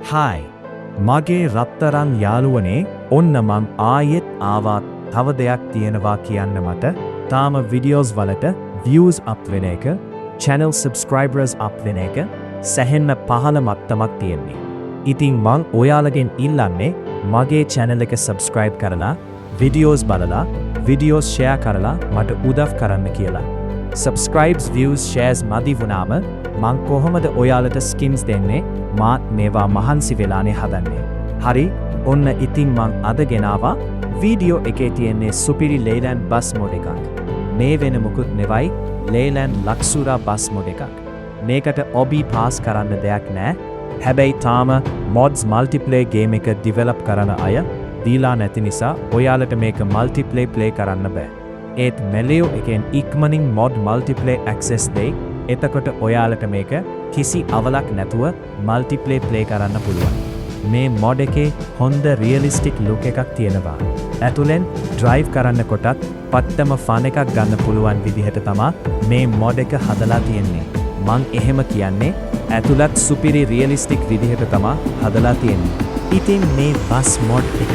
Hi මගේ රත්තරන් යාළුවනේ ඔන්න මං ආයෙත් ආවා තව දෙයක් තියෙනවා කියන්න මට තාම වීඩියෝස් වලට views up වෙන එක channel subscribers up වෙන එක සැහෙන්න පහළ මට්ටමක් තියෙන්නේ. ඉතින් මං ඔයාලගෙන් ඉල්ලන්නේ මගේ channel එක subscribe කරලා videos බලලා videos share කරලා මට උදව් කරන්න කියලා. subscribes views shares මදි වුණාම මං කොහොමද ඔයාලට skins දෙන්නේ මාත් මේවා මහන්සි වෙලානේ හදන්නේ. හරි ඔන්න ඉතින් මං අද ගෙනාවා වීඩියෝ එකේ තියෙන්නේ සුපිරි ලේලෑන්ඩ් බස් මොඩ් එකක්. මේ වෙන මුකුත් නෙවයි ලේලෑන්ඩ් ලක්සුරා බස් මොඩ් එකක්. මේකට ඔබී පාස් කරන්න දෙයක් නෑ. හැබැයි තාම mods multiplayer game එක develop කරන අය දීලා නැති නිසා ඔයාලට මේක multiplayer play කරන්න බෑ. ඒත් මෙලියෝ එකෙන් ඉක්මනින් mod multiplayer access දෙයි. එතකොට ඔයාලට මේක කිසි අවලක් නැතුව multiplayer play කරන්න පුළුවන්. මේ mod එකේ හොඳ realistic look එකක් තියෙනවා. ඇතුලෙන් drive කරන්න කොටත් පට්ටම fun එකක් ගන්න පුළුවන් විදිහට තමා මේ mod එක හදලා තියෙන්නේ. මං එහෙම කියන්නේ ඇතුළත් සුපිරි realistic විදිහට තමා හදලා තියෙන්නේ. ඉතින් මේ bus mod එක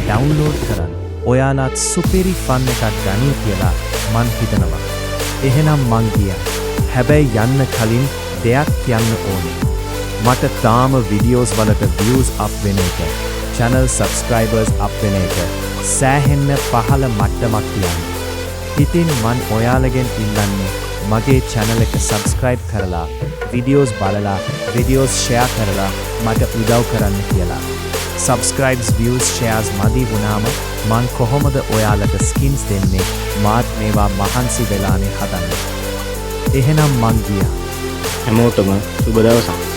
download කරන් ඔයාලත් සුපිරි fun එකක් ගන්න කියලා මං හිතනවා. එහෙනම් මං ගියා. හැබැයි යන්න කලින් දෙයක් කියන්න ඕනේ. මට තාම videos වලට views up වෙන එක, channel subscribers up වෙන එක සෑහෙන්න පහළ මට්ටමක් තියන්නේ. ඉතින් මං ඔයාලගෙන් ඉල්ලන්නේ මගේ channel එක subscribe කරලා, videos බලලා, videos share කරලා මට උදව් කරන්න කියලා. subscribes views shares මදි වුණාම මං කොහොමද ඔයාලට skins දෙන්නේ? මාත් මේවා මහන්සි වෙලානේ හදන්නේ. එහෙනම් මං ගියා. හැමෝටම සුබ දවසක්.